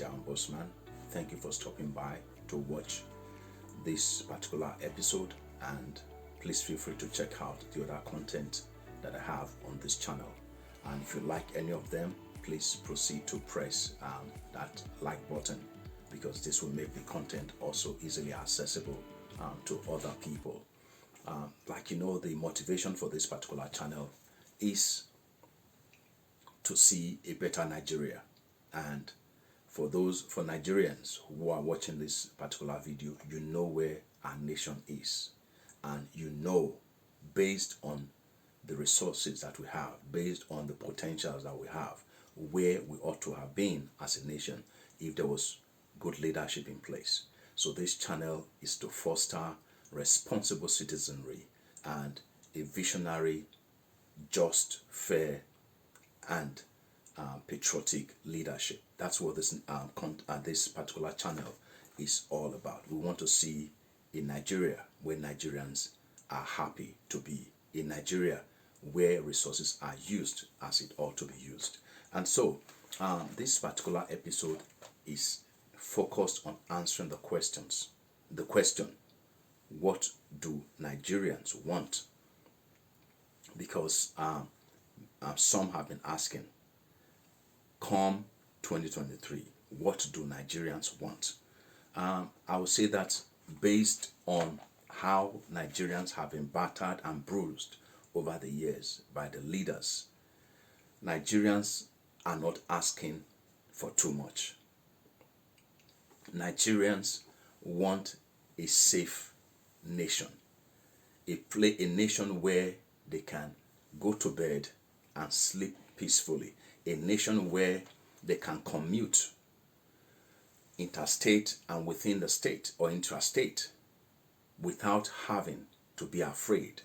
Niger Ombudsman. Thank you for stopping by to watch this particular episode, and please feel free to check out the other content that I have on this channel. And if you like any of them, please proceed to press that like button, because this will make the content also easily accessible to other people. The motivation for this particular channel is to see a better Nigeria. And for Nigerians who are watching this particular video, you know where our nation is, and you know, based on the resources that we have, based on the potentials that we have, where we ought to have been as a nation if there was good leadership in place. So this channel is to foster responsible citizenry and a visionary, just, fair, and patriotic leadership. That's what this particular channel is all about. We want to see a Nigeria where Nigerians are happy to be, a Nigeria where resources are used as it ought to be used. And so this particular episode is focused on answering the questions. The question, what do Nigerians want? Because some have been asking, come 2023, what do Nigerians want? I would say that based on how Nigerians have been battered and bruised over the years by the leaders, Nigerians are not asking for too much. Nigerians want a safe nation, a nation where they can go to bed and sleep peacefully, a nation where they can commute interstate and within the state or intrastate without having to be afraid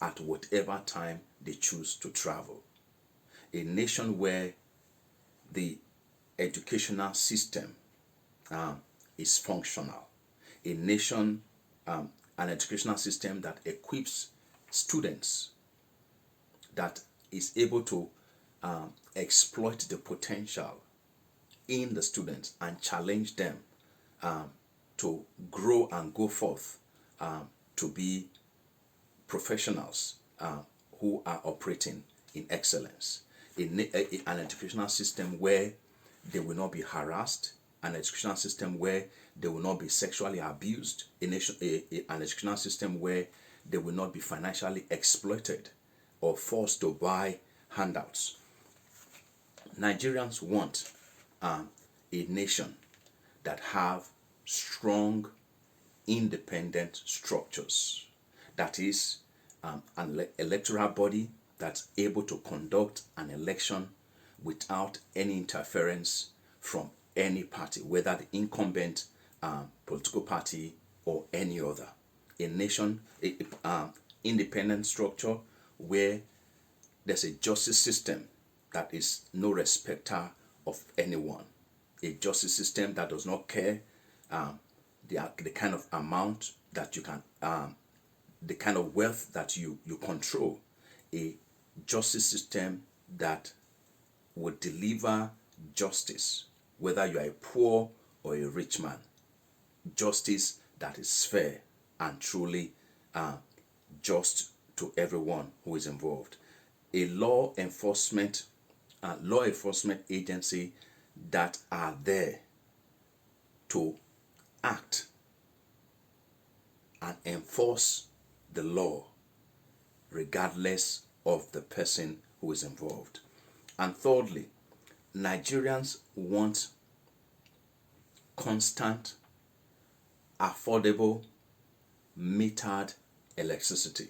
at whatever time they choose to travel. A nation where the educational system is functional. A nation, an educational system that equips students, that is able to exploit the potential in the students and challenge them to grow and go forth to be professionals who are operating in excellence. An educational system where they will not be harassed, an educational system where they will not be sexually abused, an educational system where they will not be financially exploited or forced to buy handouts. Nigerians want a nation that have strong, independent structures. That is, an electoral body that's able to conduct an election without any interference from any party, whether the incumbent political party or any other. A nation, independent structure where there's a justice system that is no respecter of anyone. A justice system that does not care the kind of amount that you can, the kind of wealth that you control. A justice system that would deliver justice, whether you are a poor or a rich man. Justice that is fair and truly just to everyone who is involved. A law enforcement agency that are there to act and enforce the law regardless of the person who is involved. And thirdly, Nigerians want constant, affordable, metered electricity.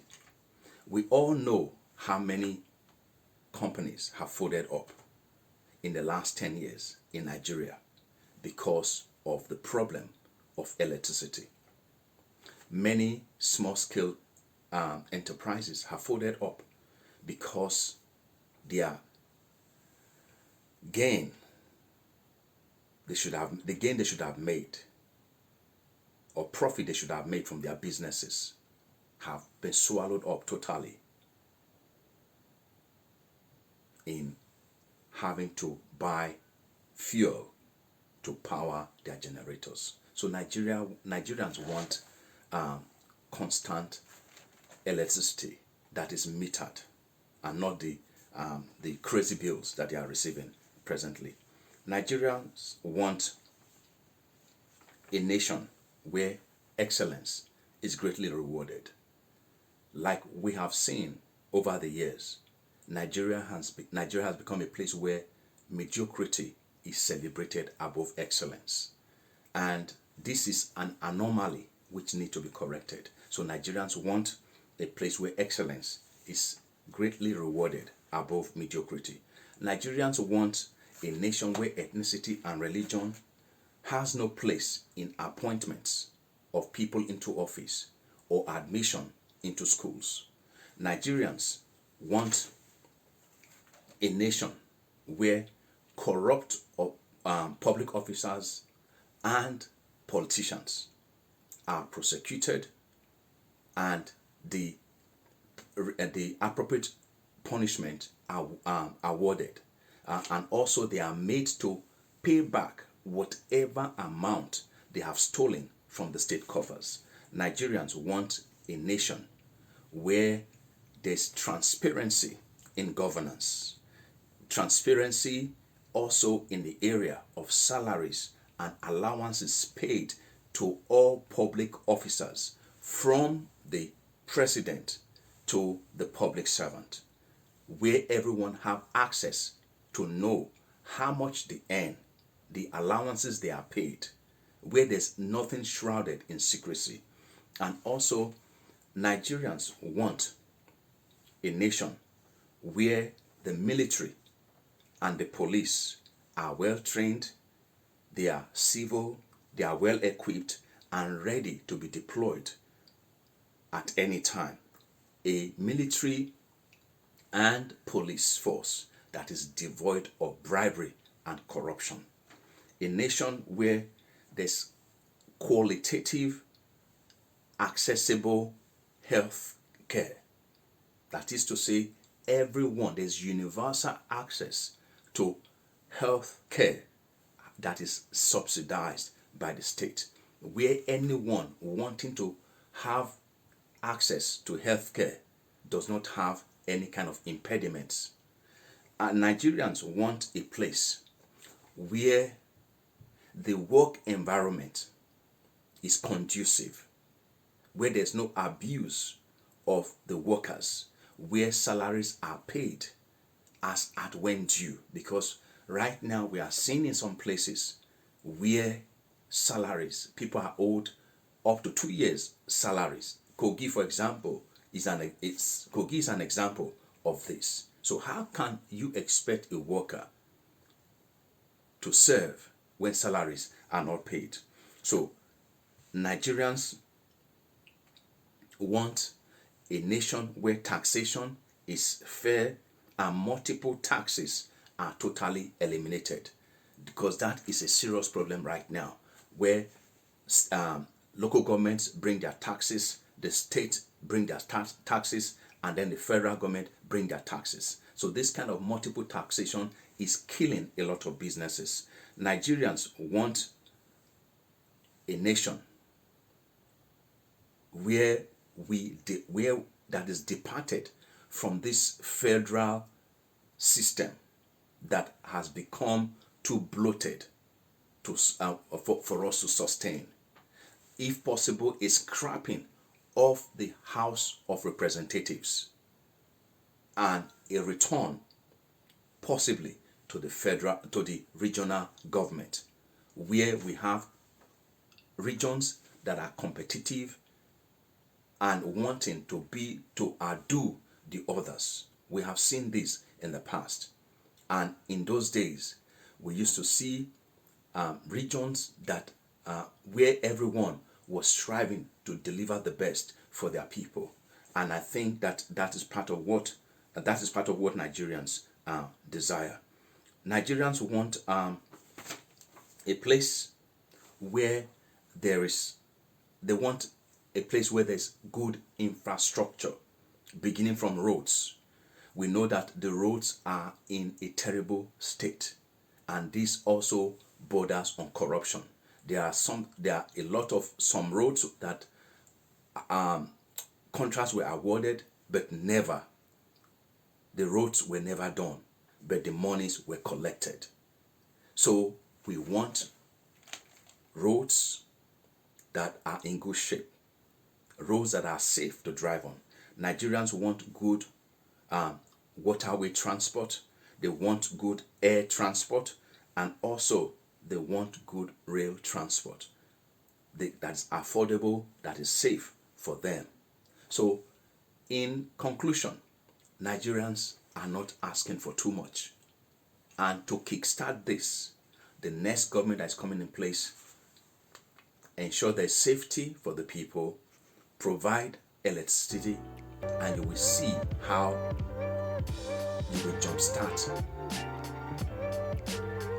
We all know how many companies have folded up in the last 10 years in Nigeria because of the problem of electricity. Many small-scale enterprises have folded up because their gain they should have made, or profit they should have made from their businesses, have been swallowed up totally in having to buy fuel to power their generators. So Nigerians want constant electricity that is metered, and not the crazy bills that they are receiving presently. Nigerians want a nation where excellence is greatly rewarded. Like we have seen over the years, Nigeria has become a place where mediocrity is celebrated above excellence. And this is an anomaly which needs to be corrected. So Nigerians want a place where excellence is greatly rewarded above mediocrity. Nigerians want a nation where ethnicity and religion has no place in appointments of people into office or admission into schools. Nigerians want a nation where corrupt public officers and politicians are prosecuted, and the appropriate punishment are awarded, and also they are made to pay back whatever amount they have stolen from the state coffers. Nigerians want a nation where there's transparency in governance, transparency also in the area of salaries and allowances paid to all public officers, from the president to the public servant, where everyone have access to know how much they earn, the allowances they are paid, where there's nothing shrouded in secrecy. And also, Nigerians want a nation where the military and the police are well trained, they are civil, they are well equipped and ready to be deployed at any time. A military and police force that is devoid of bribery and corruption. A nation where there's qualitative, accessible health care. That is to say, everyone, there's universal access to health care that is subsidized by the state, where anyone wanting to have access to health care does not have any kind of impediments. Nigerians want a place where the work environment is conducive, where there's no abuse of the workers, where salaries are paid as at when due. Because right now we are seeing in some places where salaries, people are owed up to 2 years salaries. Kogi, for example, is an example of this. So how can you expect a worker to serve when salaries are not paid? So Nigerians want a nation where taxation is fair and multiple taxes are totally eliminated, because that is a serious problem right now, where local governments bring their taxes, the state bring their taxes, and then the federal government bring their taxes. So this kind of multiple taxation is killing a lot of businesses. Nigerians want a nation where that is departed from this federal system that has become too bloated for us to sustain. If possible, a scrapping of the House of Representatives and a return possibly to the regional government, where we have regions that are competitive and wanting to outdo the others. We have seen this in the past, and in those days we used to see regions that where everyone was striving to deliver the best for their people. And I think that is part of what Nigerians desire. Nigerians want a place where they want a place where there's good infrastructure, beginning from roads. We know that the roads are in a terrible state. and this also borders on corruption. There are a lot of some roads that contracts were awarded, but never, the roads were never done, but the monies were collected. So we want roads that are in good shape, roads that are safe to drive on. Nigerians want good waterway transport, they want good air transport, and also they want good rail transport that's affordable, that is safe for them. So in conclusion, Nigerians are not asking for too much. And to kickstart this, the next government that is coming in place, ensure there's safety for the people, provide electricity, and you will see how you will jumpstart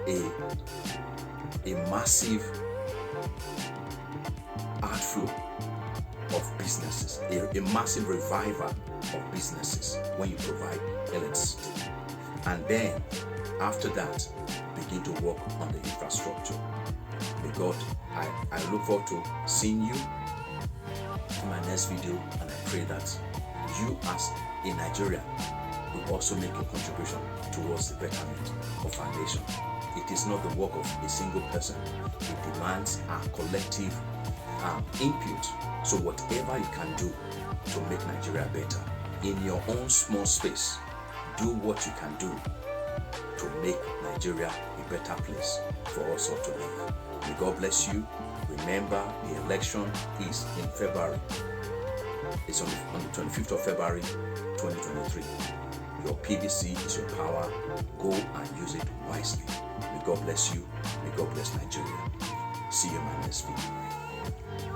a massive outflow of businesses, a massive revival of businesses when you provide electricity. And then after that, begin to work on the infrastructure. May God, I look forward to seeing you in my next video, and I pray that you as a Nigerian will also make a contribution towards the betterment of our nation. It is not the work of a single person. It demands a collective input. So whatever you can do to make Nigeria better in your own small space, do what you can do to make Nigeria a better place for us all to live. May God bless you. Remember, the election is in February. It's on the 25th of February 2023. Your PVC is your power. Go and use it wisely. May God bless you. May God bless Nigeria. See you in my next video.